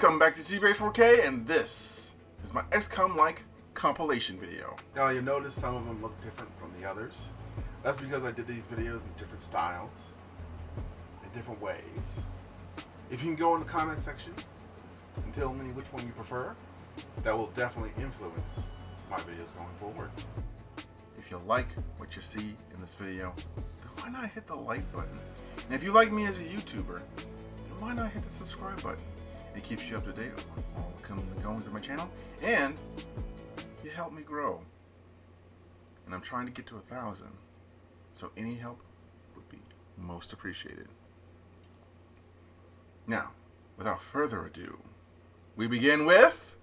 Welcome back to ZBrace4K, and this is my Xcom-like compilation video. Now you'll notice some of them look different from the others. That's because I did these videos in different styles, in different ways. If you can go in the comment section and tell me which one you prefer, that will definitely influence my videos going forward. If you like what you see in this video, then why not hit the like button? And if you like me as a YouTuber, then why not hit the subscribe button? It keeps you up to date on all the comings and goings of my channel, and you help me grow. And I'm trying to get to 1,000, so any help would be most appreciated. Now, without further ado, we begin with...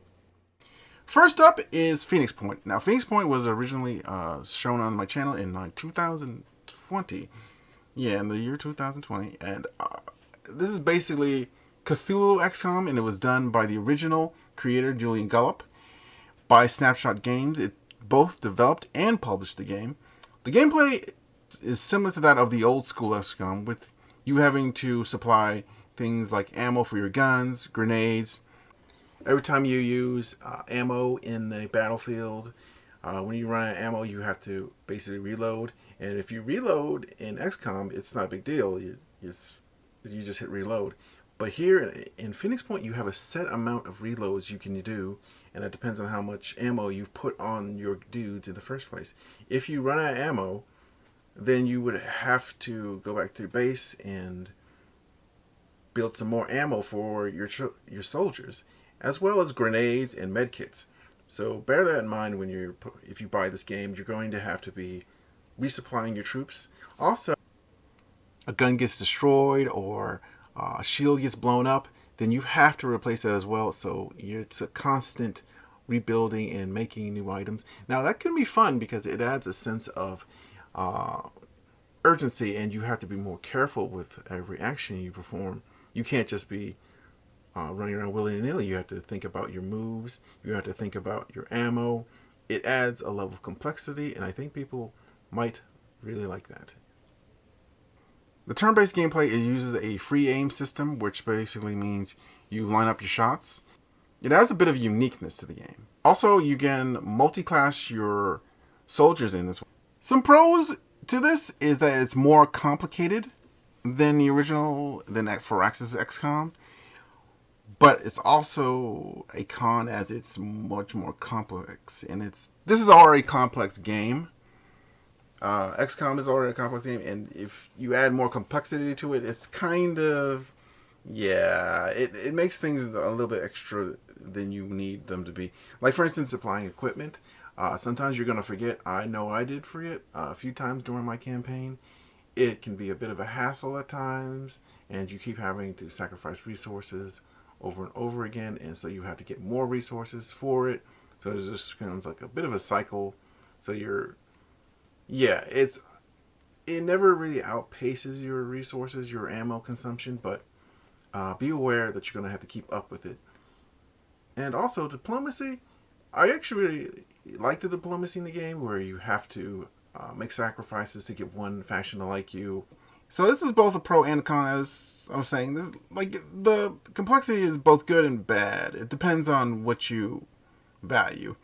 First up is Phoenix Point. Now, Phoenix Point was originally shown on my channel in 2020. Yeah, in the year 2020. And this is basically Cthulhu XCOM, and it was done by the original creator, Julian Gullop, by Snapshot Games. It both developed and published the game. The gameplay is similar to that of the old school XCOM, with you having to supply things like ammo for your guns, grenades. Every time you use ammo in a battlefield, when you run out of ammo, you have to basically reload. And if you reload in XCOM, it's not a big deal. You just hit reload. But here in Phoenix Point, you have a set amount of reloads you can do, and that depends on how much ammo you've put on your dudes in the first place. If you run out of ammo, then you would have to go back to your base and build some more ammo for your soldiers, as well as grenades and medkits. So bear that in mind when if you buy this game, you're going to have to be resupplying your troops. Also, a gun gets destroyed or a shield gets blown up, then you have to replace that as well. So it's a constant rebuilding and making new items. Now that can be fun because it adds a sense of urgency, and you have to be more careful with every action you perform. You can't just be running around willy-nilly. You have to think about your moves. You have to think about your ammo. It adds a level of complexity, and I think people might really like that. The turn-based gameplay, it uses a free aim system, which basically means you line up your shots. It adds a bit of uniqueness to the game. Also, you can multi-class your soldiers in this one. Some pros to this is that it's more complicated than the original, than for Axis XCOM. But it's also a con, as it's much more complex. And this is already a complex game. XCOM is already a complex game, and if you add more complexity to it, it's kind of, yeah, it makes things a little bit extra than you need them to be. Like, for instance, supplying equipment. Sometimes you're going to forget. I know I did forget a few times during my campaign. It can be a bit of a hassle at times, and you keep having to sacrifice resources over and over again, and so you have to get more resources for it. So it just becomes like a bit of a cycle. So it never really outpaces your resources, your ammo consumption, but be aware that you're going to have to keep up with it. And also, diplomacy. I actually really like the diplomacy in the game, where you have to make sacrifices to get one faction to like you. So this is both a pro and a con, as I was saying. The complexity is both good and bad. It depends on what you value.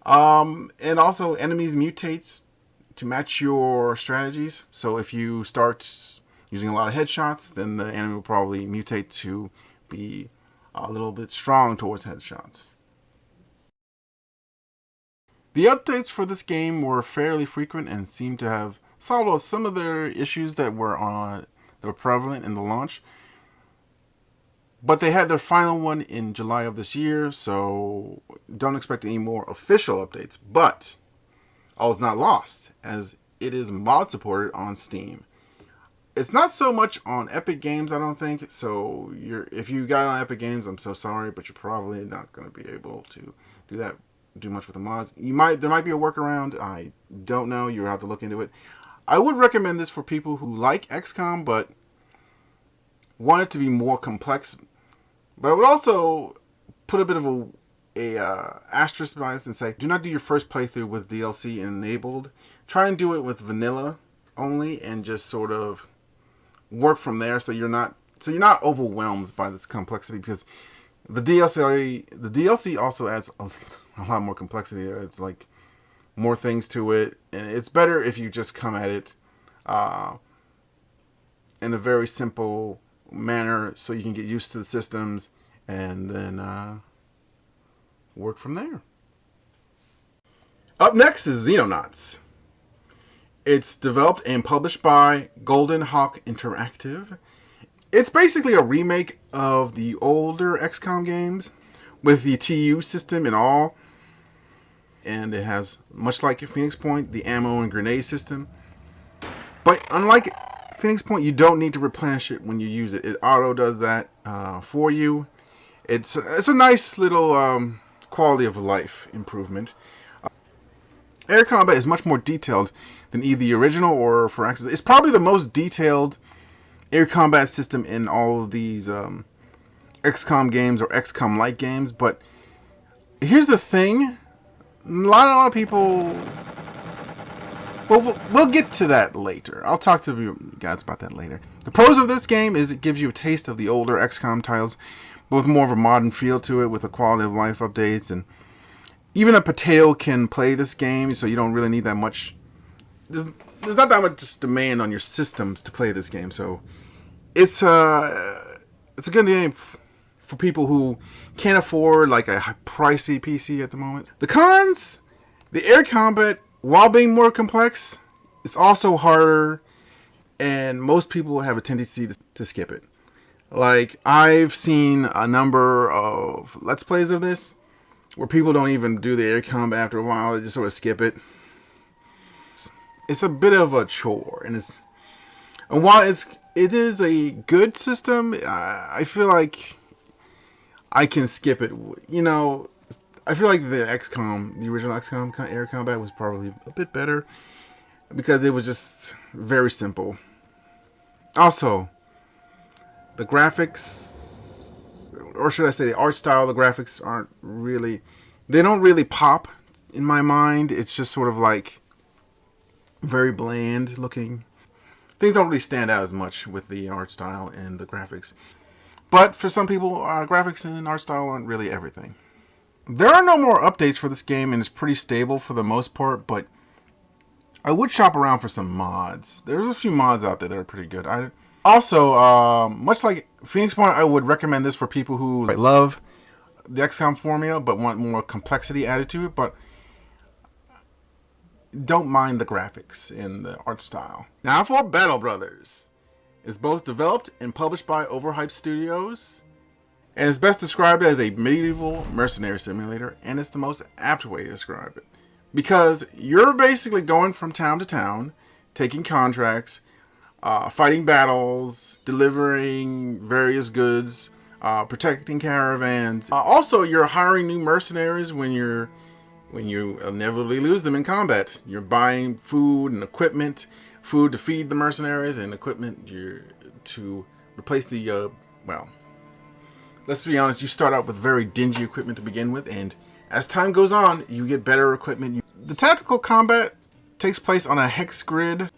And also, enemies mutate to match your strategies. So if you start using a lot of headshots, then the enemy will probably mutate to be a little bit strong towards headshots. The updates for this game were fairly frequent and seemed to have solved some of their issues that were prevalent in the launch. But they had their final one in July of this year, so don't expect any more official updates. But all is not lost, as it is mod supported on Steam. It's not so much on Epic Games, I don't think. So if you got it on Epic Games, I'm so sorry, but you're probably not going to be able to do much with the mods. There might be a workaround. I don't know. You'll have to look into it. I would recommend this for people who like XCOM but want it to be more complex. But I would also put a bit of a asterisk by this and say, do not do your first playthrough with DLC enabled. Try and do it with vanilla only, and just sort of work from there, so you're not overwhelmed by this complexity, because The DLC also adds a lot more complexity. It's like more things to it, and it's better if you just come at it in a very simple manner, so you can get used to the systems and then work from there. Up next is Xenonauts. It's developed and published by Golden Hawk Interactive. It's basically a remake of the older XCOM games with the TU system and all. And it has, much like Phoenix Point, the ammo and grenade system. But unlike Phoenix Point, you don't need to replenish it when you use it. It auto does that for you. It's a nice little quality of life improvement. Air combat is much more detailed than either the original or for Axis. It's probably the most detailed air combat system in all of these XCOM games or XCOM-like games. But here's the thing. A lot of people... Well, we'll get to that later. I'll talk to you guys about that later. The pros of this game is it gives you a taste of the older XCOM titles, but with more of a modern feel to it, with the quality of life updates. And even a potato can play this game, so you don't really need that much... There's not that much demand on your systems to play this game, so it's a good game for people who can't afford like a pricey PC at the moment. The cons, the air combat, while being more complex, it's also harder, and most people have a tendency to skip it. Like, I've seen a number of Let's Plays of this where people don't even do the air combat after a while, they just sort of skip it. It's a bit of a chore, and while it is a good system, I feel like I can skip it. You know, I feel like the original XCOM air combat was probably a bit better because it was just very simple. Also, the graphics, or should I say the art style, the graphics they don't really pop in my mind. It's just sort of like very bland looking. Things don't really stand out as much with the art style and the graphics. But for some people, graphics and art style aren't really everything. There are no more updates for this game, and it's pretty stable for the most part, but I would shop around for some mods. There's a few mods out there that are pretty good. Also, much like Phoenix Point, I would recommend this for people who love the XCOM formula but want more complexity added to it, but don't mind the graphics and the art style. Now for Battle Brothers. It's both developed and published by Overhyped Studios, and it's best described as a medieval mercenary simulator, and it's the most apt way to describe it. Because you're basically going from town to town, taking contracts, fighting battles, delivering various goods, protecting caravans. Also, you're hiring new mercenaries when you inevitably lose them in combat. You're buying food and equipment, food to feed the mercenaries, and equipment to replace the, well, let's be honest, you start out with very dingy equipment to begin with, and as time goes on, you get better equipment. The tactical combat takes place on a hex grid,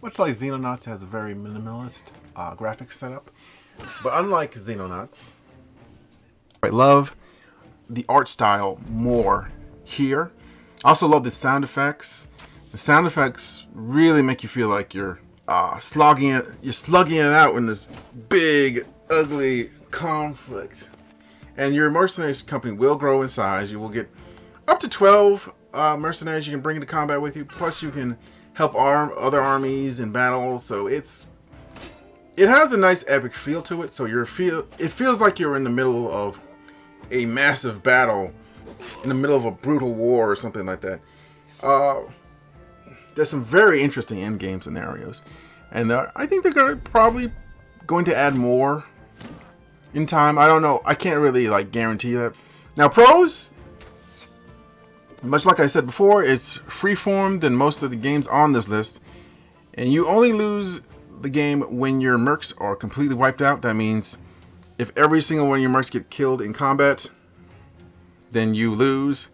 much like Xenonauts has a very minimalist graphics setup. But unlike Xenonauts, I love the art style more here. I also love the sound effects. The sound effects really make you feel like you're slugging it out in this big, ugly conflict. And your mercenaries company will grow in size. You will get up to 12 mercenaries you can bring into combat with you. Plus, you can help other armies in battle. So it has a nice epic feel to it. So it feels like you're in the middle of a massive battle, in the middle of a brutal war or something like that. There's some very interesting endgame scenarios, and I think they're probably going to add more in time. I don't know. I can't really guarantee that. Now, pros, much like I said before, it's freeform than most of the games on this list, and you only lose the game when your mercs are completely wiped out. That means if every single one of your mercs get killed in combat, then you lose.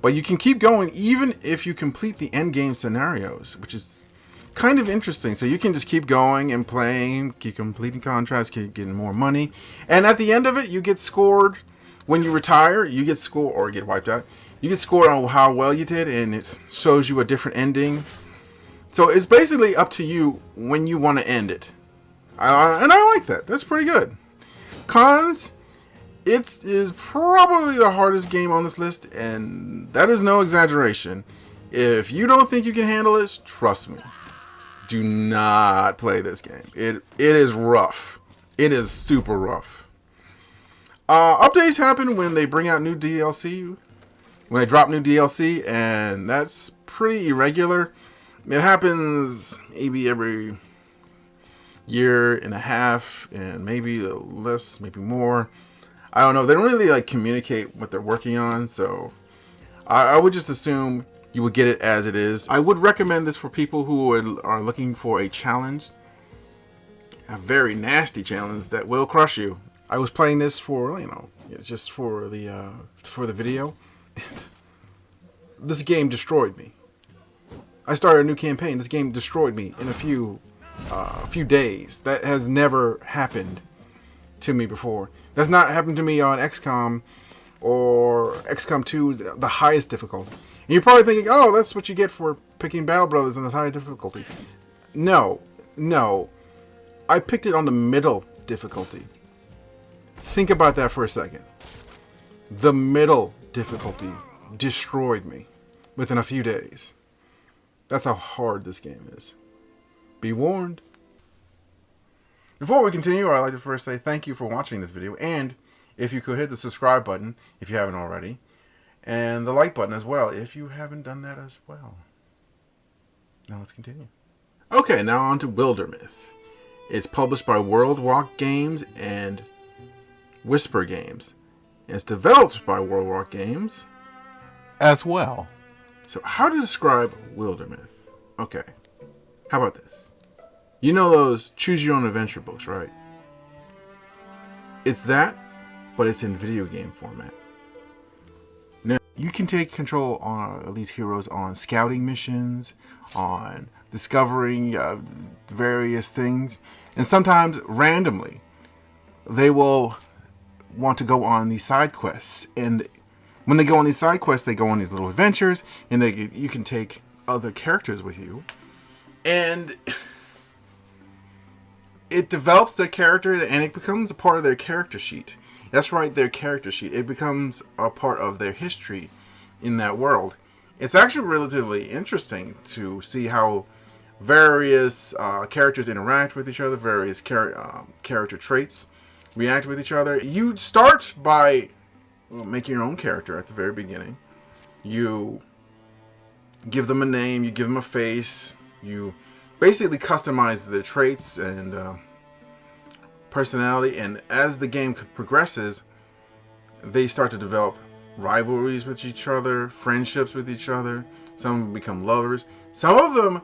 But you can keep going even if you complete the end game scenarios, which is kind of interesting. So you can just keep going and playing, keep completing contracts, keep getting more money. And at the end of it, you get scored. When you retire, you get scored, or get wiped out. You get scored on how well you did, and it shows you a different ending. So it's basically up to you when you want to end it. And I like that. That's pretty good. Cons, it is probably the hardest game on this list, and that is no exaggeration. If you don't think you can handle this, trust me. Do not play this game. It is rough. It is super rough. Updates happen when they bring out new DLC. When they drop new DLC, and that's pretty irregular. It happens maybe every year and a half, and maybe less, maybe more. I don't know. They don't really like communicate what they're working on, so I would just assume you would get it as it is. I would recommend this for people who are looking for a challenge, a very nasty challenge that will crush you. I was playing this for, just for the video. This game destroyed me. I started a new campaign. This game destroyed me in a few days. That has never happened to me before. That's not happened to me on Xcom or XCOM 2's the highest difficulty. And you're probably thinking, oh, that's what you get for picking Battle Brothers on the high difficulty. No. I picked it on the middle difficulty. Think about that for a second. The middle difficulty destroyed me within a few days. That's how hard this game is. Be warned. Before we continue, I'd like to first say thank you for watching this video, and if you could hit the subscribe button if you haven't already, and the like button as well if you haven't done that as well. Now let's continue. Okay, now on to Wildermyth. It's published by World Walk Games and Whisper Games. It's developed by World Walk Games as well. So how to describe Wildermyth? Okay, how about this? You know those choose your own adventure books, right? It's that, but it's in video game format. Now, you can take control of these heroes on scouting missions, on discovering various things, and sometimes randomly, they will want to go on these side quests. And when they go on these side quests, they go on these little adventures, and you can take other characters with you. And it develops their character, and it becomes a part of their character sheet. That's right, their character sheet. It becomes a part of their history in that world. It's actually relatively interesting to see how various characters interact with each other, various character traits react with each other. You start by making your own character at the very beginning. You give them a name, you give them a face, you basically customize their traits and personality, and as the game progresses, they start to develop rivalries with each other, friendships with each other. Some of them become lovers. Some of them,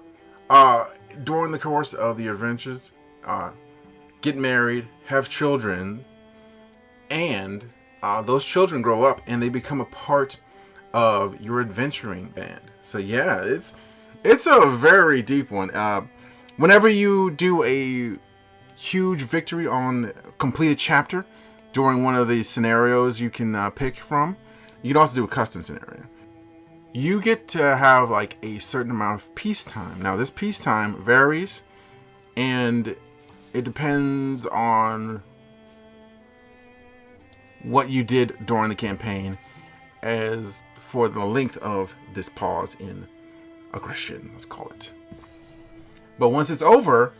during the course of the adventures, get married, have children, and those children grow up and they become a part of your adventuring band. So yeah, it's a very deep one. Whenever you do a huge victory on a completed chapter during one of these scenarios you can pick from, you can also do a custom scenario. You get to have like a certain amount of peacetime. Now this peacetime varies, and it depends on what you did during the campaign as for the length of this pause in aggression, let's call it. But once it's over,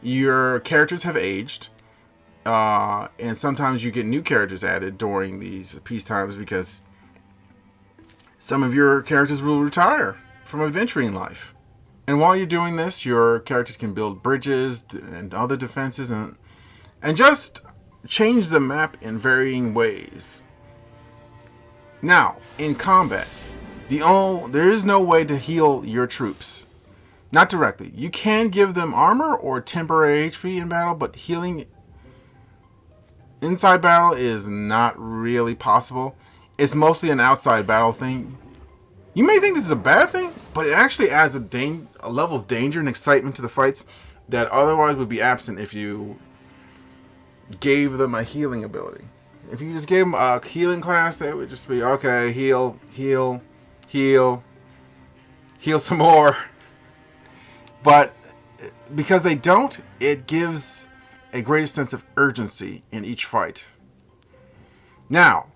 your characters have aged, and sometimes you get new characters added during these peace times because some of your characters will retire from adventuring life. And while you're doing this, your characters can build bridges and other defenses and just change the map in varying ways. Now, in combat, there is no way to heal your troops. Not directly. You can give them armor or temporary HP in battle, but healing inside battle is not really possible. It's mostly an outside battle thing. You may think this is a bad thing, but it actually adds a level of danger and excitement to the fights that otherwise would be absent if you gave them a healing ability. If you just gave them a healing class, they would just be, okay, heal, heal, heal, heal some more. But because they don't, it gives a greater sense of urgency in each fight. Now,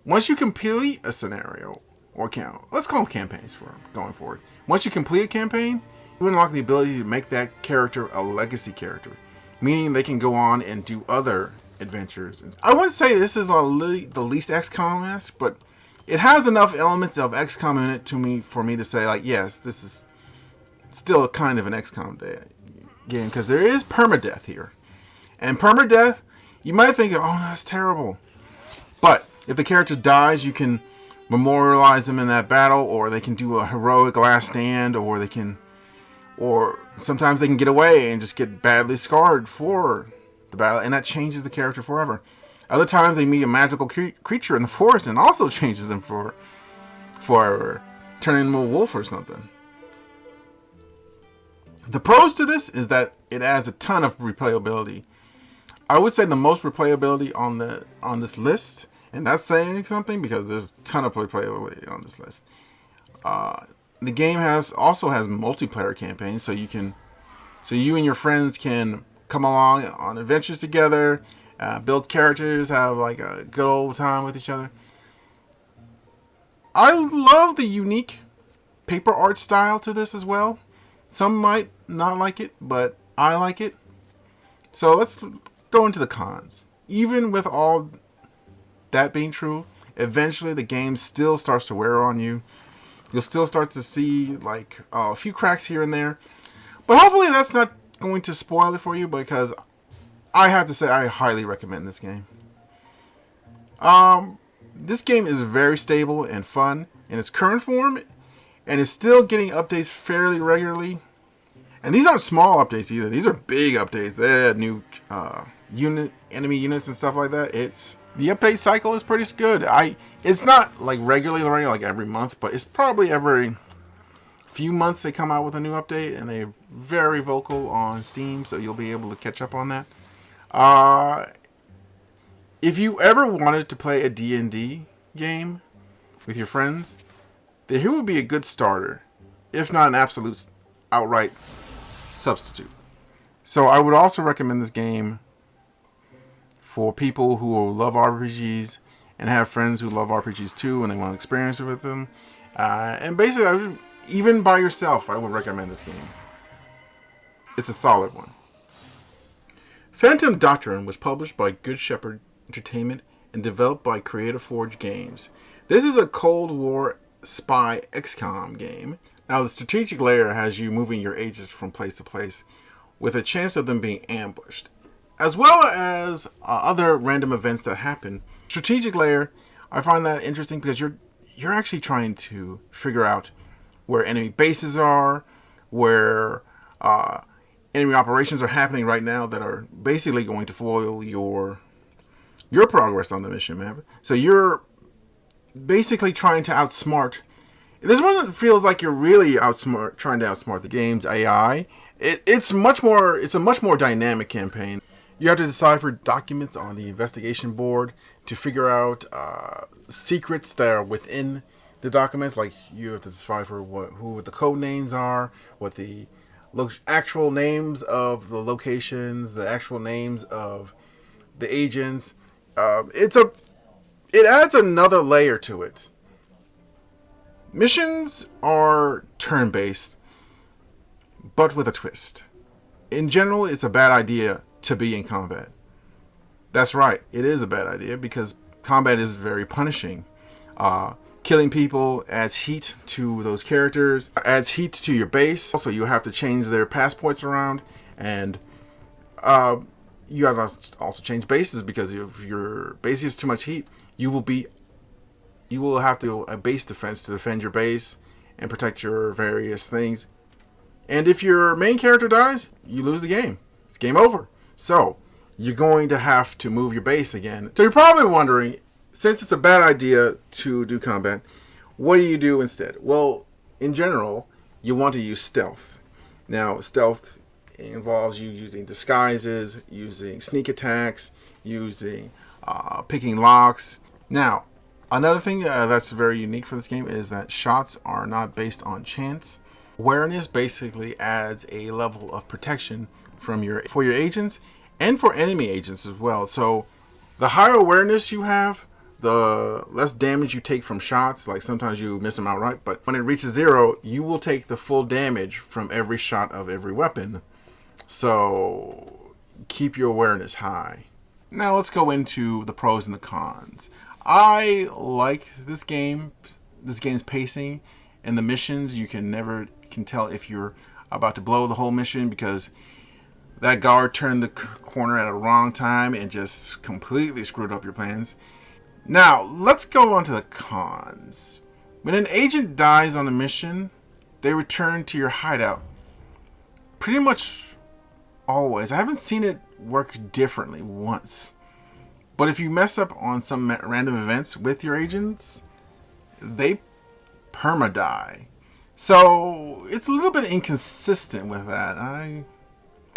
once you complete a scenario, or let's call them campaigns for going forward. Once you complete a campaign, you unlock the ability to make that character a legacy character, meaning they can go on and do other adventures. I wouldn't say this is the least XCOM-esque, but it has enough elements of XCOM in it for me to say, like, yes, this is still kind of an XCOM game, because there is permadeath here. And permadeath, you might think, oh, that's terrible. But if the character dies, you can memorialize them in that battle, or they can do a heroic last stand, or sometimes they can get away and just get badly scarred for the battle, and that changes the character forever. Other times they meet a magical creature in the forest and also changes them forever, turning them into a wolf or something. The pros to this is that it adds a ton of replayability. I would say the most replayability on this list, and that's saying something because there's a ton of replayability on this list. The game also has multiplayer campaigns, so you and your friends can come along on adventures together, build characters, have like a good old time with each other. I love the unique paper art style to this as well. Some might not like it, but I like it. So let's go into the cons. Even with all that being true, eventually the game still starts to wear on you. You'll still start to see like a few cracks here and there. But hopefully that's not going to spoil it for you, because I have to say I highly recommend this game. This game is very stable and fun in its current form, and is still getting updates fairly regularly. And these aren't small updates either. These are big updates. They add new enemy units and stuff like that. The update cycle is pretty good. It's not like regularly like every month, but it's probably every few months they come out with a new update, and they're very vocal on Steam, so you'll be able to catch up on that. If you ever wanted to play a D&D game with your friends, here would be a good starter, if not an absolute outright substitute. So I would also recommend this game for people who love RPGs and have friends who love RPGs too, and they want to experience it with them. And basically, even by yourself, I would recommend this game. It's a solid one. Phantom Doctrine was published by Good Shepherd Entertainment and developed by Creative Forge Games. This is a Cold War spy XCOM game. Now, the strategic layer has you moving your agents from place to place with a chance of them being ambushed, as well as other random events that happen. Strategic layer, I find that interesting because you're actually trying to figure out where enemy bases are, where enemy operations are happening right now that are basically going to foil your progress on the mission, man. So you're basically trying to outsmart. This one feels like you're really trying to outsmart the game's AI. It's a much more dynamic campaign. You have to decipher documents on the investigation board to figure out secrets that are within the documents. Like, you have to decipher who the code names are, what the actual names of the locations, the actual names of the agents. It adds another layer to it. Missions are turn-based, but with a twist. In general, it's a bad idea to be in combat. That's right, it is a bad idea because combat is very punishing. Killing people adds heat to those characters, adds heat to your base. Also, you have to change their passports around, and you have to also change bases, because if your base has too much heat, you will have to a base defense to defend your base and protect your various things. And if your main character dies, you lose the game. It's game over. So you're going to have to move your base again. So you're probably wondering, since it's a bad idea to do combat, What do you do instead? Well, in general, you want to use stealth. Now, stealth involves you using disguises, using sneak attacks, using picking locks. Now, another thing that's very unique for this game is that shots are not based on chance. Awareness basically adds a level of protection for your agents and for enemy agents as well. So, the higher awareness you have, the less damage you take from shots. Like sometimes you miss them outright, but when it reaches 0, you will take the full damage from every shot of every weapon. So keep your awareness high. Now let's go into the pros and the cons. I like this game. This game's pacing and the missions. You can never can tell if you're about to blow the whole mission because that guard turned the corner at a wrong time and just completely screwed up your plans. Now, let's go on to the cons. When an agent dies on a mission, they return to your hideout. Pretty much always. I haven't seen it work differently once. But if you mess up on some random events with your agents, they perma-die. So, it's a little bit inconsistent with that. I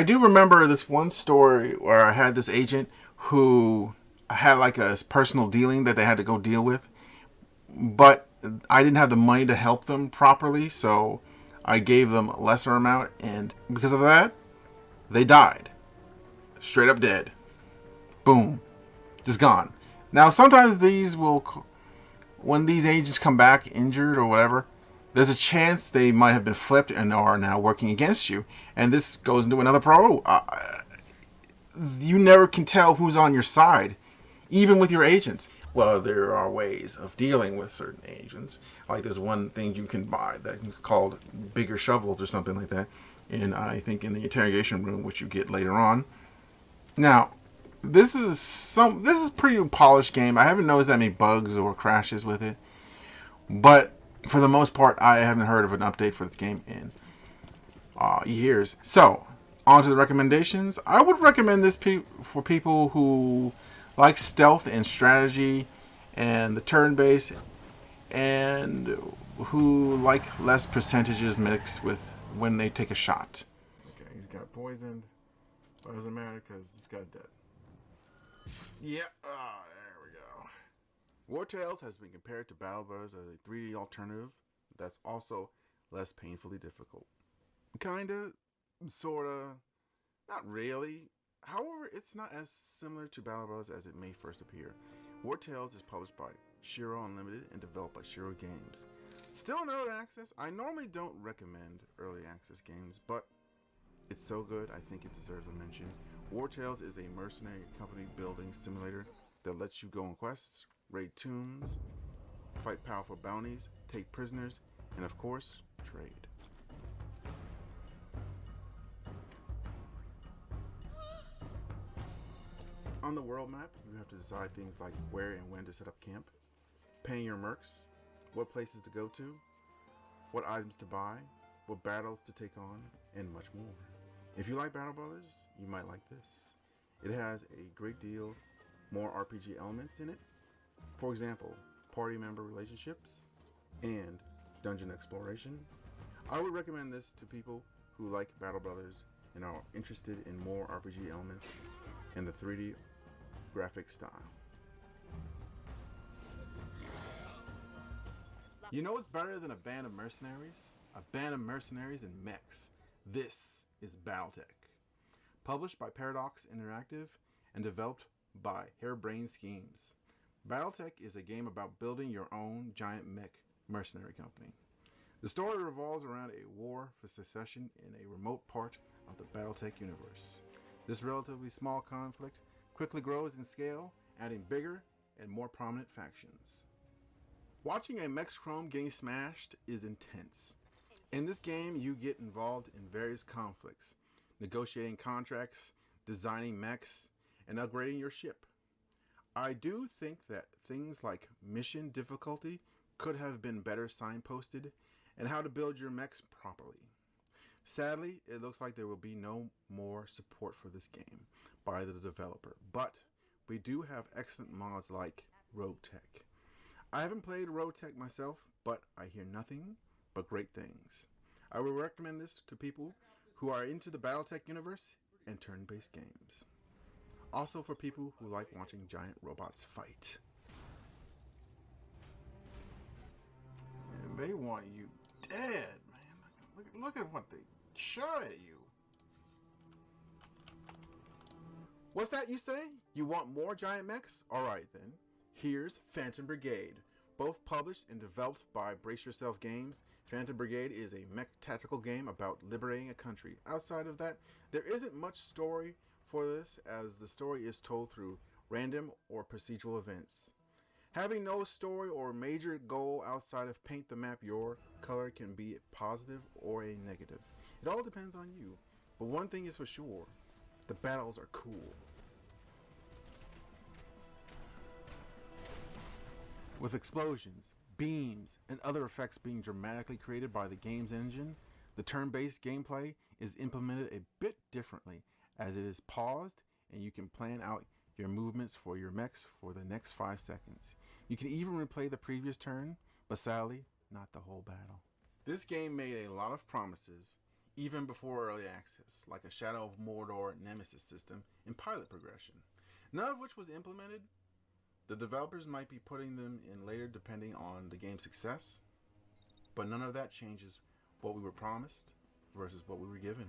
do remember this one story where I had this agent who had like a personal dealing that they had to go deal with, but I didn't have the money to help them properly, so I gave them a lesser amount, and because of that, they died. Straight up dead. Boom. Just gone. Now, sometimes when these agents come back injured or whatever, there's a chance they might have been flipped and are now working against you. And this goes into another pro. You never can tell who's on your side, even with your agents. Well, there are ways of dealing with certain agents. Like there's one thing you can buy that's called bigger shovels or something like that. And I think in the interrogation room, which you get later on. Now, this is a pretty polished game. I haven't noticed that many bugs or crashes with it. But for the most part, I haven't heard of an update for this game in years. So, on to the recommendations. I would recommend this for people who like stealth and strategy and the turn-based and who like less percentages mixed with when they take a shot. Okay, he's got poisoned. But it doesn't matter because this guy's dead. Yeah, there we go. War Tales has been compared to Battle Brothers as a 3D alternative that's also less painfully difficult. Kinda, sorta, not really. However, it's not as similar to Battle Brothers as it may first appear. War Tales is published by Shiro Unlimited and developed by Shiro Games. Still in early access. I normally don't recommend early access games, but it's so good I think it deserves a mention. War Tales is a mercenary company building simulator that lets you go on quests, raid tombs, fight powerful bounties, take prisoners, and of course, trade. On the world map, you have to decide things like where and when to set up camp, paying your mercs, what places to go to, what items to buy, what battles to take on, and much more. If you like Battle Brothers, you might like this. It has a great deal more RPG elements in it. For example, party member relationships and dungeon exploration. I would recommend this to people who like Battle Brothers and are interested in more RPG elements and the 3D graphic style. You know what's better than a band of mercenaries? A band of mercenaries and mechs. This is Battletech. Published by Paradox Interactive and developed by Harebrained Schemes. Battletech is a game about building your own giant mech mercenary company. The story revolves around a war for secession in a remote part of the Battletech universe. This relatively small conflict quickly grows in scale, adding bigger and more prominent factions. Watching a Xcom getting smashed is intense. In this game, you get involved in various conflicts, negotiating contracts, designing mechs, and upgrading your ship. I do think that things like mission difficulty could have been better signposted and how to build your mechs properly. Sadly, it looks like there will be no more support for this game by the developer, but we do have excellent mods like Rogue Tech. I haven't played Road Tech myself, but I hear nothing but great things. I would recommend this to people who are into the Battletech universe and turn-based games. Also for people who like watching giant robots fight. And they want you dead, man. Look at what they shot at you. What's that you say? You want more giant mechs? Alright then. Here's Phantom Brigade. Both published and developed by Brace Yourself Games, Phantom Brigade is a mech tactical game about liberating a country. Outside of that, there isn't much story for this, as the story is told through random or procedural events. Having no story or major goal outside of paint the map your color can be a positive or a negative. It all depends on you. But one thing is for sure, the battles are cool. With explosions, beams, and other effects being dramatically created by the game's engine, the turn-based gameplay is implemented a bit differently, as it is paused and you can plan out your movements for your mechs for the next 5 seconds. You can even replay the previous turn, but sadly, not the whole battle. This game made a lot of promises, even before early access, like a Shadow of Mordor Nemesis system and pilot progression, none of which was implemented. The developers might be putting them in later depending on the game's success, but none of that changes what we were promised versus what we were given.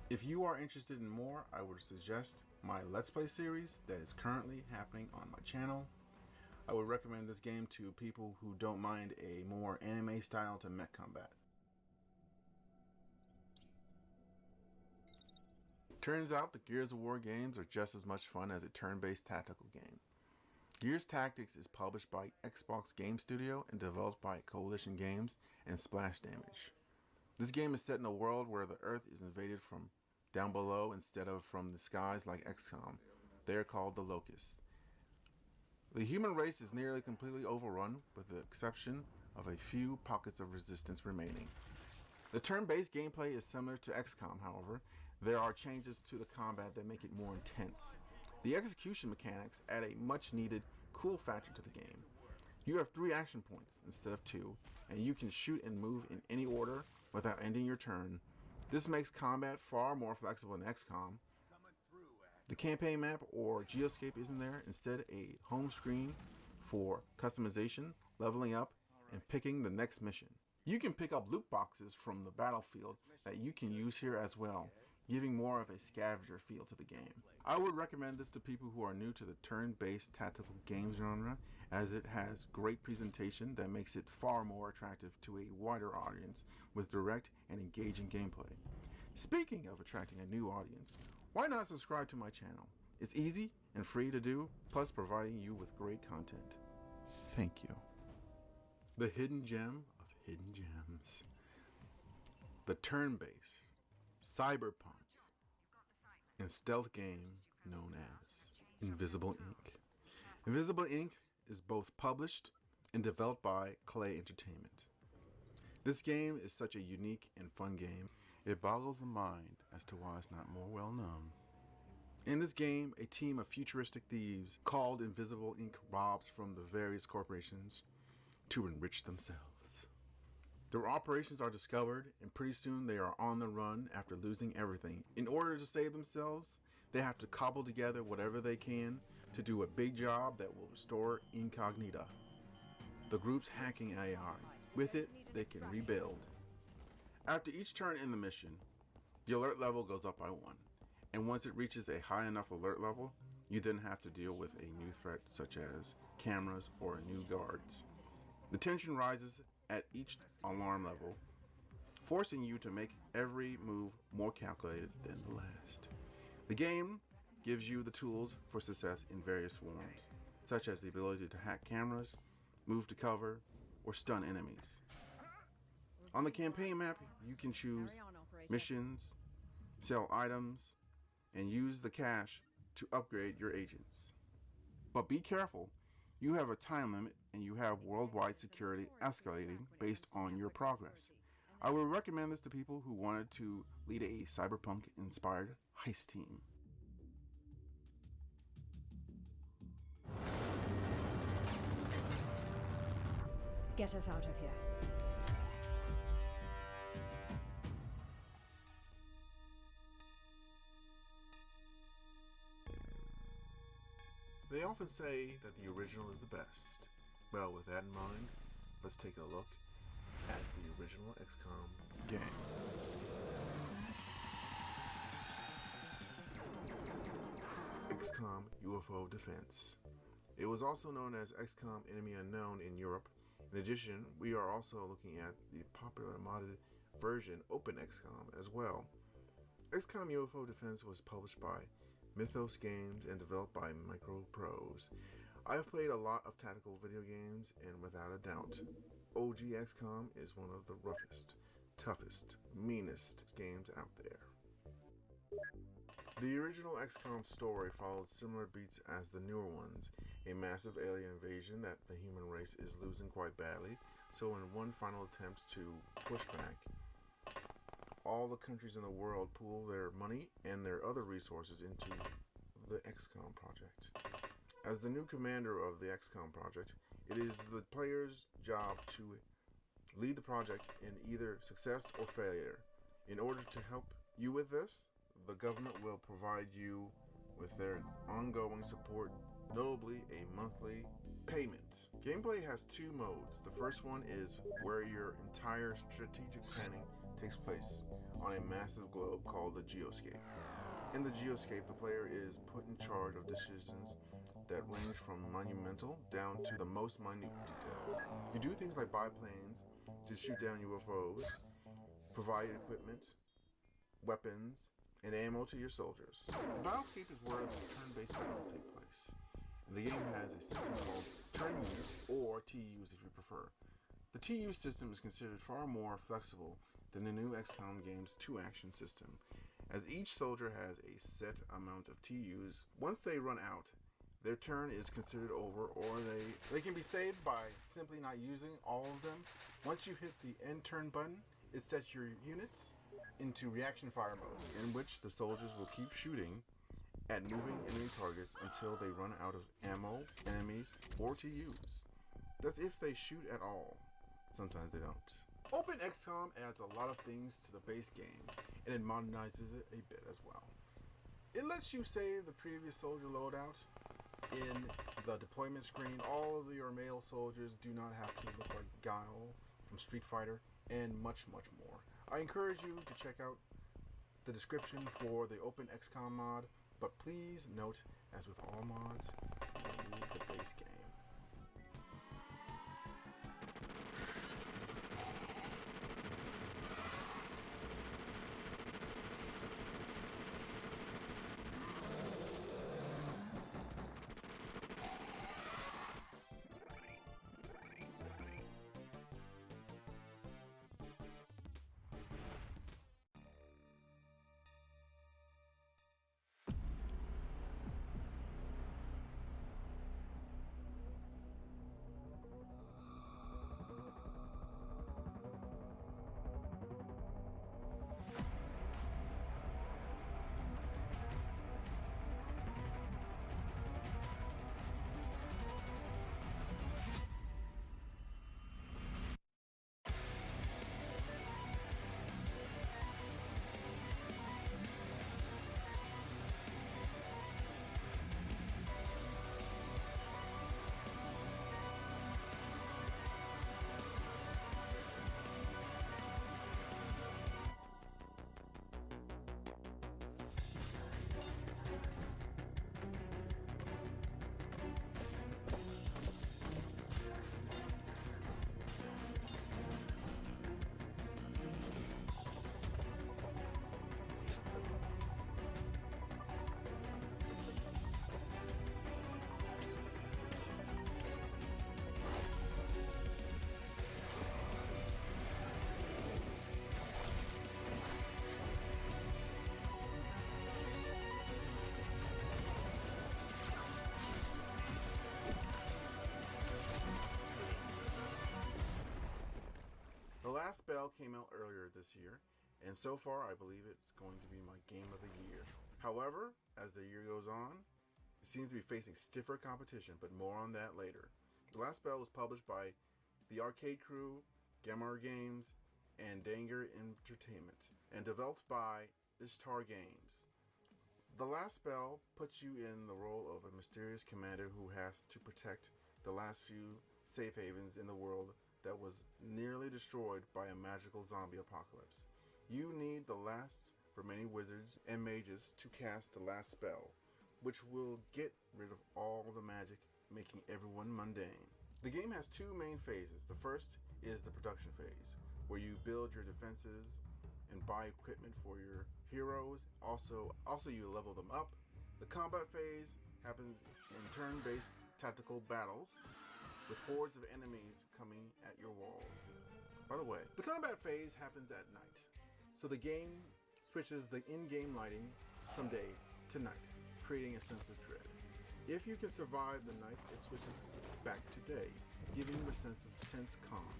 If you are interested in more, I would suggest my Let's Play series that is currently happening on my channel. I would recommend this game to people who don't mind a more anime style to mech combat. Turns out the Gears of War games are just as much fun as a turn-based tactical game. Gears Tactics is published by Xbox Game Studio and developed by Compilation Games and Splash Damage. This game is set in a world where the Earth is invaded from down below instead of from the skies like Xcom. They are called the Locusts. The human race is nearly completely overrun, with the exception of a few pockets of resistance remaining. The turn-based gameplay is similar to Xcom, however. There are changes to the combat that make it more intense. The execution mechanics add a much-needed cool factor to the game. You have 3 action points instead of 2, and you can shoot and move in any order without ending your turn. This makes combat far more flexible than XCOM. The campaign map or geoscape isn't there, instead a home screen for customization, leveling up, and picking the next mission. You can pick up loot boxes from the battlefield that you can use here as well, giving more of a scavenger feel to the game. I would recommend this to people who are new to the turn-based tactical game genre, as it has great presentation that makes it far more attractive to a wider audience with direct and engaging gameplay. Speaking of attracting a new audience, why not subscribe to my channel? It's easy and free to do, plus providing you with great content. Thank you. The hidden gem of hidden gems. The turn-based cyberpunk and stealth game known as Invisible Inc. Invisible Inc. is both published and developed by Clay Entertainment. This game is such a unique and fun game, it boggles the mind as to why it's not more well known. In this game, a team of futuristic thieves called Invisible Inc. robs from the various corporations to enrich themselves. Their operations are discovered, and pretty soon they are on the run after losing everything. In order to save themselves, they have to cobble together whatever they can to do a big job that will restore incognita, the group's hacking AI. With it, they can rebuild. After each turn in the mission, the alert level goes up by 1, and once it reaches a high enough alert level, you then have to deal with a new threat such as cameras or new guards. The tension rises at each alarm level, forcing you to make every move more calculated than the last. The game gives you the tools for success in various forms, such as the ability to hack cameras, move to cover, or stun enemies. On the campaign map, you can choose missions, sell items, and use the cash to upgrade your agents. But be careful. You have a time limit, and you have worldwide security escalating based on your progress. I would recommend this to people who wanted to lead a cyberpunk-inspired heist team. Get us out of here. They often say that the original is the best. Well, with that in mind, let's take a look at the original Xcom game. Xcom UFO Defense. It was also known as Xcom Enemy Unknown in Europe. In addition, we are also looking at the popular modded version Open Xcom as well. Xcom UFO Defense was published by Mythos Games and developed by Microprose. I have played a lot of tactical video games, and without a doubt, OG XCOM is one of the roughest, toughest, meanest games out there. The original XCOM story followed similar beats as the newer ones, a massive alien invasion that the human race is losing quite badly, so in one final attempt to push back, all the countries in the world pool their money and their other resources into the XCOM project. As the new commander of the XCOM project, it is the player's job to lead the project in either success or failure. In order to help you with this, the government will provide you with their ongoing support, notably a monthly payment. Gameplay has two modes. The first one is where your entire strategic planning takes place on a massive globe called the Geoscape. In the Geoscape, the player is put in charge of decisions that range from monumental down to the most minute details. You do things like buy planes to shoot down UFOs, provide equipment, weapons, and ammo to your soldiers. The Battlescape is where the turn-based battles take place. And the game has a system called turn units, or TUs if you prefer. The TU system is considered far more flexible than the new XCOM game's two-action system, as each soldier has a set amount of TUs. Once they run out, their turn is considered over, or they can be saved by simply not using all of them. Once you hit the end turn button, it sets your units into reaction fire mode, in which the soldiers will keep shooting at moving enemy targets until they run out of ammo, enemies, or TUs. That's if they shoot at all. Sometimes they don't. Open XCOM adds a lot of things to the base game, and it modernizes it a bit as well. It lets you save the previous soldier loadout in the deployment screen. All of your male soldiers do not have to look like Guile from Street Fighter, and much, much more. I encourage you to check out the description for the Open XCOM mod, but please note, as with all mods, you need the base game. The Last Spell came out earlier this year, and so far I believe it's going to be my game of the year. However, as the year goes on, it seems to be facing stiffer competition, but more on that later. The Last Spell was published by the Arcade Crew, Gamar Games, and Danger Entertainment, and developed by Ishtar Games. The last spell puts you in the role of a mysterious commander who has to protect the last few safe havens in the world that was nearly destroyed by a magical zombie apocalypse. You need the last remaining wizards and mages to cast the last spell, which will get rid of all the magic, making everyone mundane. The game has two main phases. The first is the production phase, where you build your defenses and buy equipment for your heroes. Also you level them up. The combat phase happens in turn-based tactical battles with hordes of enemies coming at your walls. By the way, the combat phase happens at night, so the game switches the in-game lighting from day to night, creating a sense of dread. If you can survive the night, it switches back to day, giving you a sense of tense calm,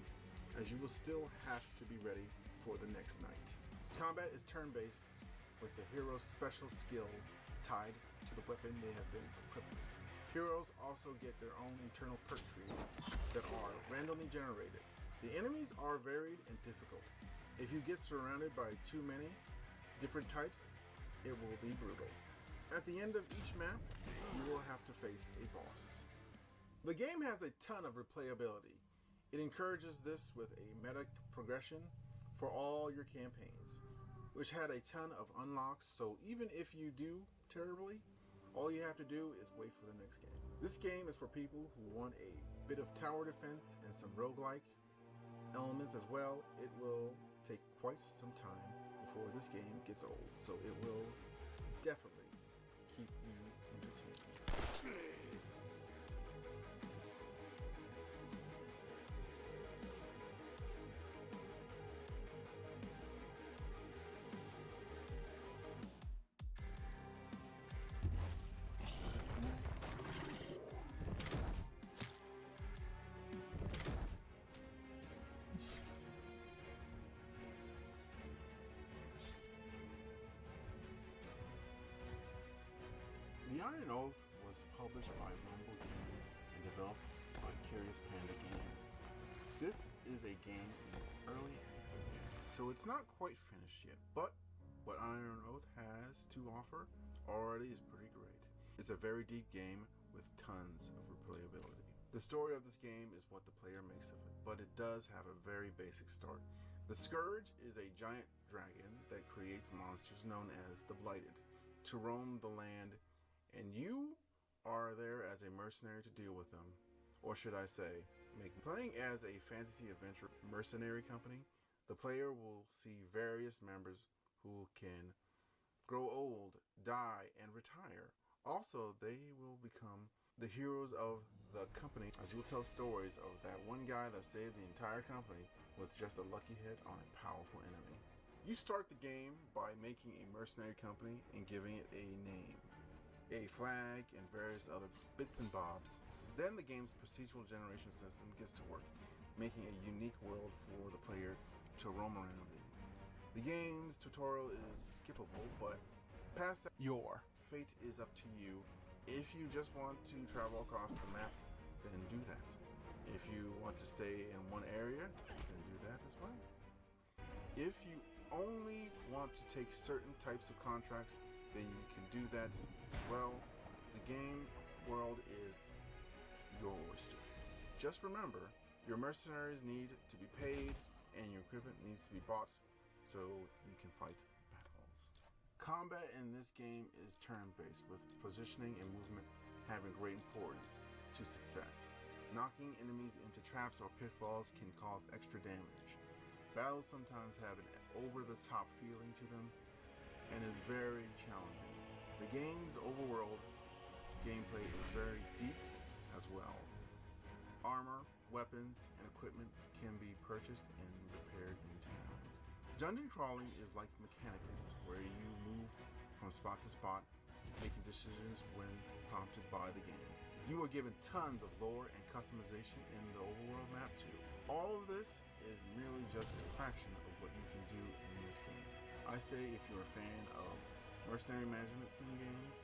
as you will still have to be ready for the next night. Combat is turn-based, with the hero's special skills tied to the weapon they have been equipped with. Heroes also get their own internal perk trees that are randomly generated. The enemies are varied and difficult. If you get surrounded by too many different types, it will be brutal. At the end of each map, you will have to face a boss. The game has a ton of replayability. It encourages this with a meta progression for all your campaigns, which had a ton of unlocks, so even if you do terribly, all you have to do is wait for the next game. This game is for people who want a bit of tower defense and some roguelike elements as well. It will take quite some time before this game gets old, so it will definitely keep you entertained. The Iron Oath was published by Rumble Games and developed by Curious Panda Games. This is a game in early access, so it's not quite finished yet, but what Iron Oath has to offer already is pretty great. It's a very deep game with tons of replayability. The story of this game is what the player makes of it, but it does have a very basic start. The Scourge is a giant dragon that creates monsters known as the Blighted to roam the land, and you are there as a mercenary to deal with them. Or should I say, playing as a fantasy adventure mercenary company, the player will see various members who can grow old, die, and retire. Also, they will become the heroes of the company, as you'll tell stories of that one guy that saved the entire company with just a lucky hit on a powerful enemy. You start the game by making a mercenary company and giving it a name, a flag, and various other bits and bobs. Then the game's procedural generation system gets to work, making a unique world for the player to roam around in. The game's tutorial is skippable, but past that, your fate is up to you. If you just want to travel across the map, then do that. If you want to stay in one area, then do that as well. If you only want to take certain types of contracts, then you can do that as well. The game world is your oyster. Just remember, your mercenaries need to be paid and your equipment needs to be bought so you can fight battles. Combat in this game is turn-based, with positioning and movement having great importance to success. Knocking enemies into traps or pitfalls can cause extra damage. Battles sometimes have an over-the-top feeling to them and is very challenging. The game's overworld gameplay is very deep as well. Armor, weapons, and equipment can be purchased and repaired in towns. Dungeon crawling is like Mechanicus, where you move from spot to spot, making decisions when prompted by the game. You are given tons of lore and customization in the overworld map too. All of this is merely just a fraction of what you can do in this game. I say if you're a fan of mercenary management sim games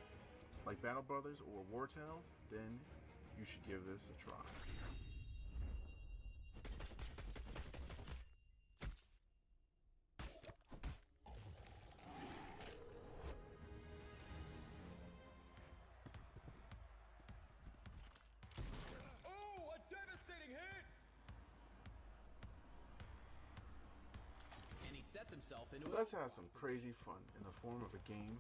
like Battle Brothers or War Tales, then you should give this a try. himself into Let's have some crazy fun in the form of a game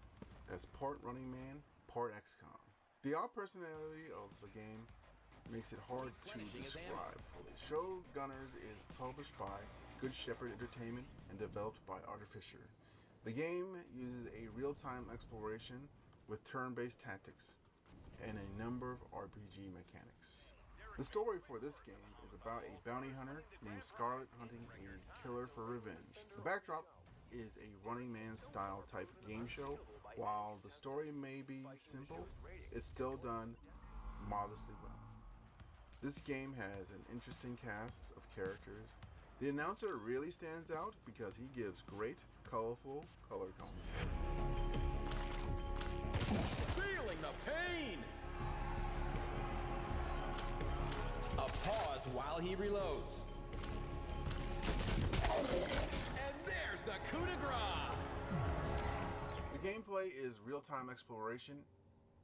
that's part Running Man, part XCOM. The odd personality of the game makes it hard to describe fully. Showgunners is published by Good Shepherd Entertainment and developed by Arthur Fisher. The game uses a real-time exploration with turn-based tactics and a number of RPG mechanics. The story for this game is about a bounty hunter named Scarlet hunting a killer for revenge. The backdrop is a Running Man style type game show. While the story may be simple, it's still done modestly well. This game has an interesting cast of characters. The announcer really stands out because he gives great, colorful color commentary. Feeling the pain! A pause while he reloads. And there's the coup de grace! The gameplay is real-time exploration.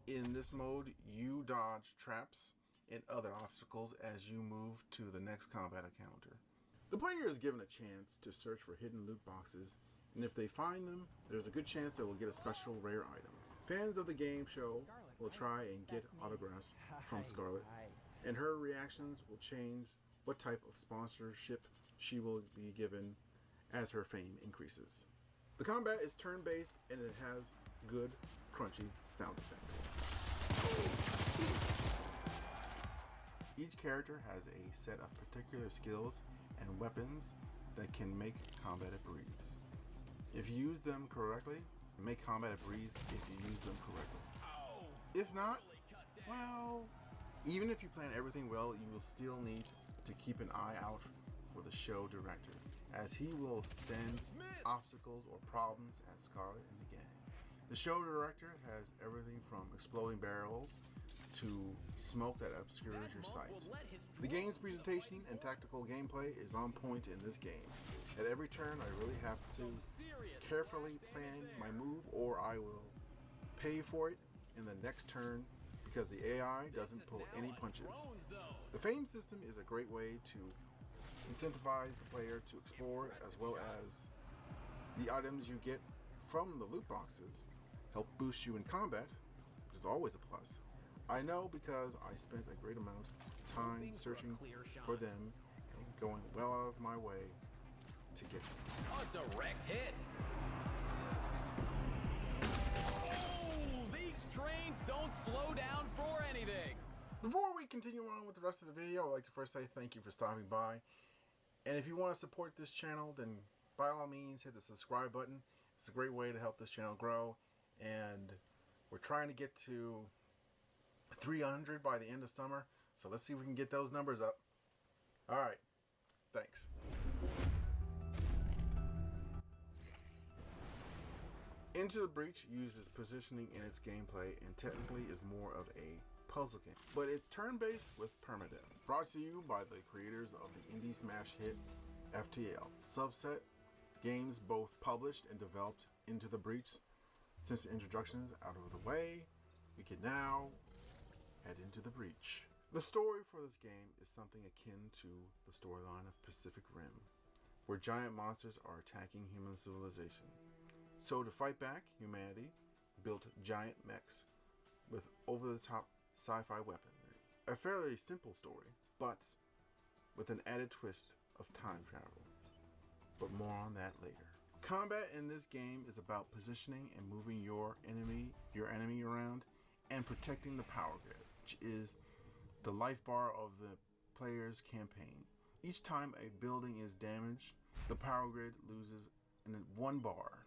In this mode, you dodge traps and other obstacles as you move to the next combat encounter. The player is given a chance to search for hidden loot boxes, and if they find them, there's a good chance they will get a special rare item. Fans of the game show will try and get autographs from Scarlet, and her reactions will change what type of sponsorship she will be given as her fame increases. The combat is turn-based and it has good, crunchy sound effects. Each character has a set of particular skills and weapons that can make combat a breeze. If you use them correctly, make combat a breeze if you use them correctly. If not, well, even if you plan everything well, you will still need to keep an eye out for the show director, as he will send obstacles or problems at Scarlet and the gang. The show director has everything from exploding barrels to smoke that obscures your sight. The game's presentation and tactical gameplay is on point in this game. At every turn, I really have to carefully plan my move, or I will pay for it in the next turn because the AI doesn't pull any punches. The fame system is a great way to incentivize the player to explore, as well as the items you get from the loot boxes help boost you in combat, which is always a plus. I know because I spent a great amount of time searching for them and going well out of my way to get them. A direct hit! Oh, these trains don't slow down for anything! Before we continue on with the rest of the video, I'd like to first say thank you for stopping by. And if you want to support this channel, then by all means hit the subscribe button. It's a great way to help this channel grow. And we're trying to get to 300 by the end of summer. So let's see if we can get those numbers up. Alright, thanks. Into the Breach uses positioning in its gameplay and technically is more of a puzzle game, but it's turn-based with permadeath. Brought to you by the creators of the indie smash hit FTL. Subset games both published and developed Into the Breach. Since the introductions out of the way, we can now head into the breach. The story for this game is something akin to the storyline of Pacific Rim, where giant monsters are attacking human civilization. So to fight back, humanity built giant mechs with over-the-top sci-fi weaponry. A fairly simple story, but with an added twist of time travel. But more on that later. Combat in this game is about positioning and moving your enemy around and protecting the power grid, which is the life bar of the player's campaign. Each time a building is damaged, the power grid loses one bar.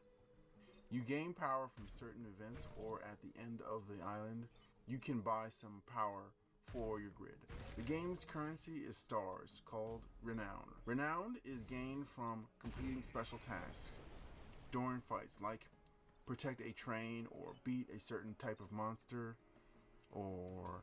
You gain power from certain events, or at the end of the island, you can buy some power for your grid. The game's currency is stars, called Renown. Renown is gained from completing special tasks during fights, like protect a train or beat a certain type of monster or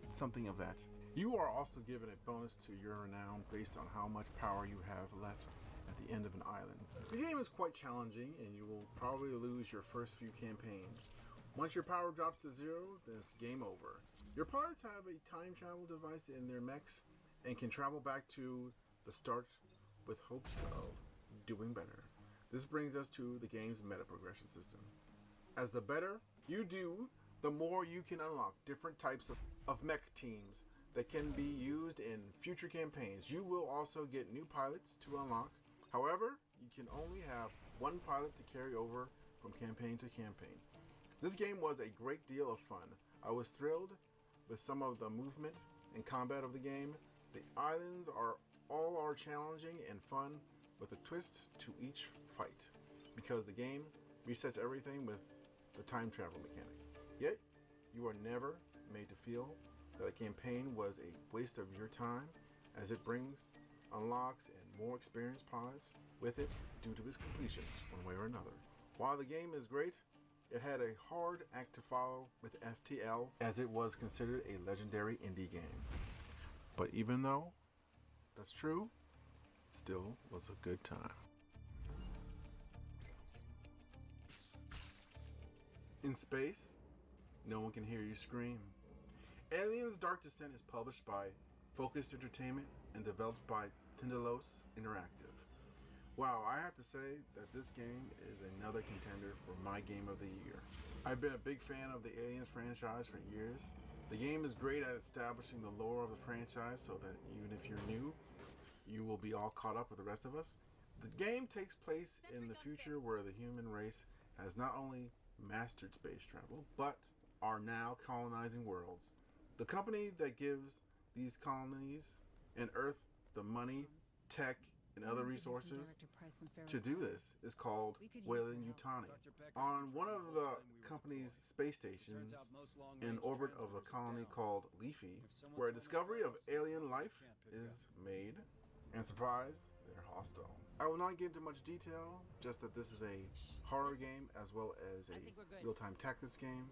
something of that. You are also given a bonus to your renown based on how much power you have left at the end of an island. The game is quite challenging and you will probably lose your first few campaigns. Once your power drops to 0, then it's game over. Your pilots have a time travel device in their mechs and can travel back to the start with hopes of doing better. This brings us to the game's meta progression system. As the better you do, the more you can unlock different types of mech teams that can be used in future campaigns. You will also get new pilots to unlock. However, you can only have one pilot to carry over from campaign to campaign. This game was a great deal of fun. I was thrilled with some of the movement and combat of the game. The islands are challenging and fun with a twist to each fight, because the game resets everything with the time travel mechanic. Yet, you are never made to feel that a campaign was a waste of your time, as it brings, unlocks, and more experienced pilots with it due to its completion, one way or another. While the game is great, it had a hard act to follow with FTL, as it was considered a legendary indie game. But even though that's true, it still was a good time. In space, no one can hear you scream. Aliens Dark Descent is published by Focus Entertainment and developed by Tindalos Interactive. Wow, I have to say that this game is another contender for my game of the year. I've been a big fan of the Aliens franchise for years. The game is great at establishing the lore of the franchise so that even if you're new, you will be all caught up with the rest of us. The game takes place in the future where the human race has not only mastered space travel, but are now colonizing worlds. The company that gives these colonies and Earth the money, tech, and other resources to do this is called Weyland-Yutani. On one of the company's space stations, in orbit of a colony called Leafy, where a discovery of alien life is made, and surprise, they're hostile. I will not get into much detail, just that this is a horror game as well as a real-time tactics game,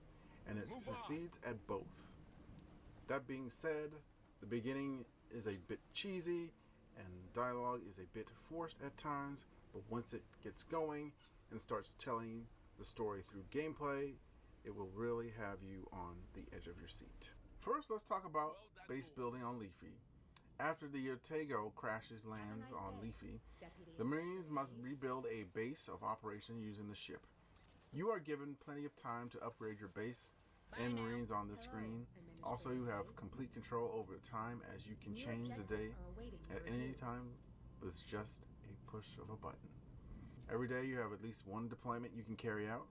and it succeeds at both. That being said, the beginning is a bit cheesy, and dialogue is a bit forced at times, but once it gets going and starts telling the story through gameplay, it will really have you on the edge of your seat. First, let's talk about base building on Leafy. After the Ortego crashes lands on Leafy, the Marines must rebuild a base of operation using the ship. You are given plenty of time to upgrade your base and Marines on this screen. Also, you have complete control over the time, as you can change the day at any time with just a push of a button. Every day you have at least one deployment you can carry out.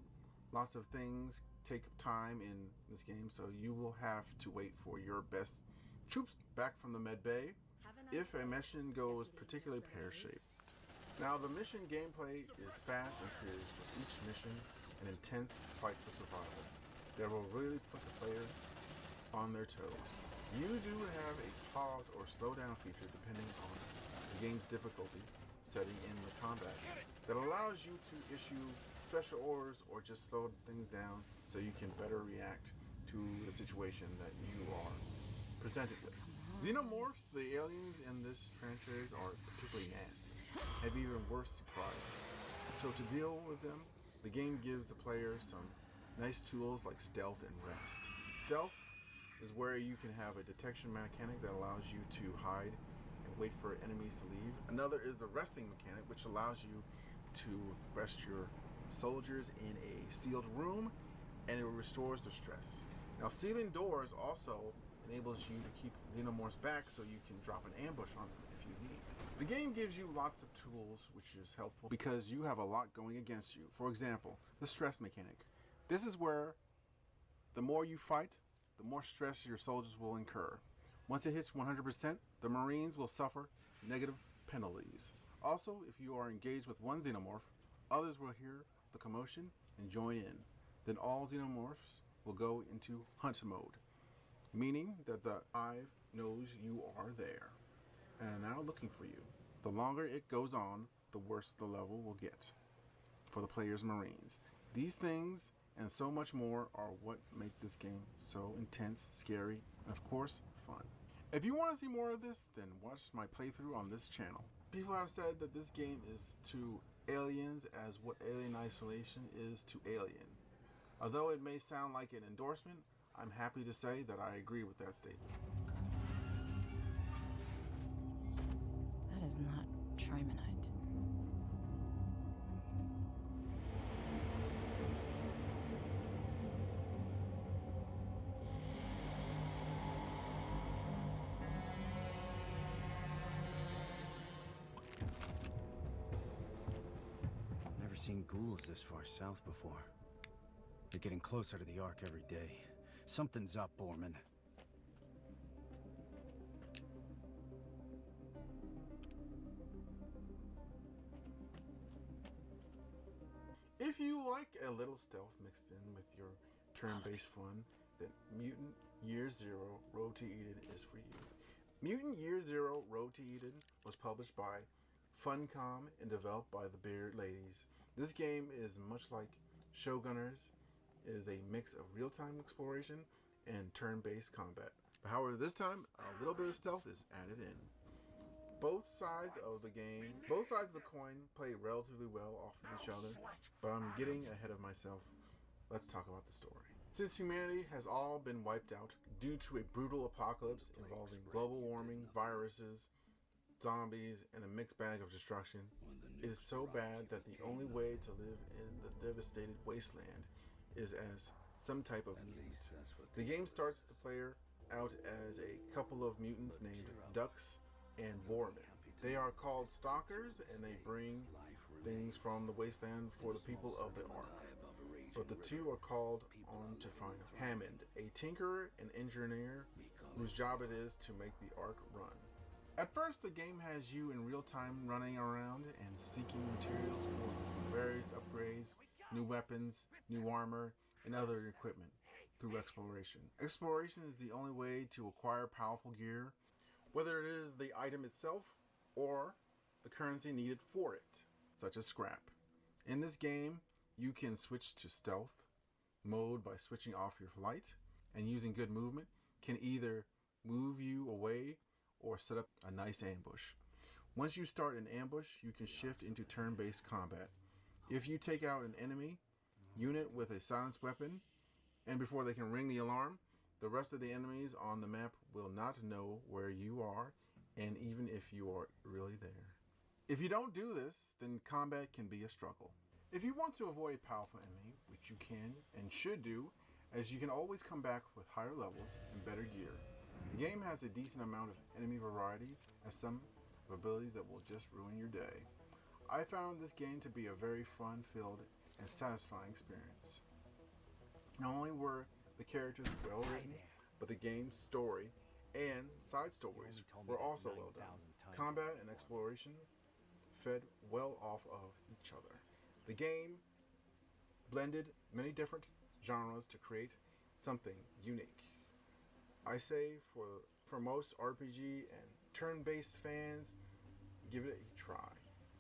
Lots of things take time in this game, so you will have to wait for your best troops back from the med bay if a mission goes particularly pear-shaped. Now, the mission gameplay is fast and furious, with each mission an intense fight for survival that will really put the player on their toes. You do have a pause or slow down feature depending on the game's difficulty setting in the combat that allows you to issue special orders or just slow things down so you can better react to the situation that you are presented with. Xenomorphs, the aliens in this franchise, are particularly nasty, have even worse surprises. So to deal with them, the game gives the player some nice tools like stealth and rest. Stealth is where you can have a detection mechanic that allows you to hide and wait for enemies to leave. Another is the resting mechanic, which allows you to rest your soldiers in a sealed room, and it restores the stress. Now, sealing doors also enables you to keep xenomorphs back so you can drop an ambush on them if you need. The game gives you lots of tools, which is helpful because you have a lot going against you. For example, the stress mechanic. This is where the more you fight, the more stress your soldiers will incur. Once it hits 100%, the Marines will suffer negative penalties. Also, if you are engaged with one xenomorph, others will hear the commotion and join in. Then all xenomorphs will go into hunt mode, meaning that the hive knows you are there and are now looking for you. The longer it goes on, the worse the level will get for the player's Marines. These things and so much more are what make this game so intense, scary, and of course, fun. If you want to see more of this, then watch my playthrough on this channel. People have said that this game is to Aliens as what Alien Isolation is to Alien. Although it may sound like an endorsement, I'm happy to say that I agree with that statement. That is not trimonite. seen ghouls this far south before. They're getting closer to the Ark every day. Something's up, Borman. If you like a little stealth mixed in with your turn-based fun, then Mutant Year Zero Road to Eden is for you. Mutant Year Zero Road to Eden was published by Funcom and developed by the Beard Ladies. This game is much like Showgunners. It is a mix of real-time exploration and turn-based combat. However, this time, a little bit of stealth is added in. Both sides of the coin play relatively well off of each other, but I'm getting ahead of myself. Let's talk about the story. Since humanity has all been wiped out due to a brutal apocalypse involving global warming, viruses, zombies, and a mixed bag of destruction, it is so bad that the only way to live in the devastated wasteland is as some type of mutant. The game starts the player out as a couple of mutants named Ducks and Borman. They are called stalkers, and they bring things from the wasteland for the people of the Ark. But the two are called on to find Hammond, a tinkerer and engineer whose job it is to make the Ark run. At first, the game has you in real time running around and seeking materials for various upgrades, new weapons, new armor, and other equipment through exploration. Exploration is the only way to acquire powerful gear, whether it is the item itself or the currency needed for it, such as scrap. In this game, you can switch to stealth mode by switching off your light, and using good movement can either move you away or set up a nice ambush. Once you start an ambush, you can shift into turn-based combat. If you take out an enemy unit with a silenced weapon, and before they can ring the alarm, the rest of the enemies on the map will not know where you are, and even if you are really there. If you don't do this, then combat can be a struggle. If you want to avoid a powerful enemy, which you can and should do, as you can always come back with higher levels and better gear. The game has a decent amount of enemy variety, as some of abilities that will just ruin your day. I found this game to be a very fun-filled and satisfying experience. Not only were the characters well written, but the game's story and side stories were also well done. Combat and exploration fed well off of each other. The game blended many different genres to create something unique. I say for most RPG and turn-based fans, give it a try.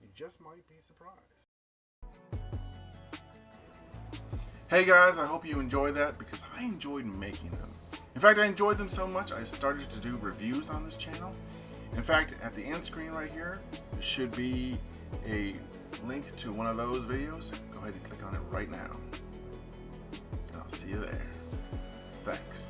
You just might be surprised. Hey guys, I hope you enjoyed that because I enjoyed making them. In fact, I enjoyed them so much I started to do reviews on this channel. In fact, at the end screen right here should be a link to one of those videos. Go ahead and click on it right now. And I'll see you there. Thanks.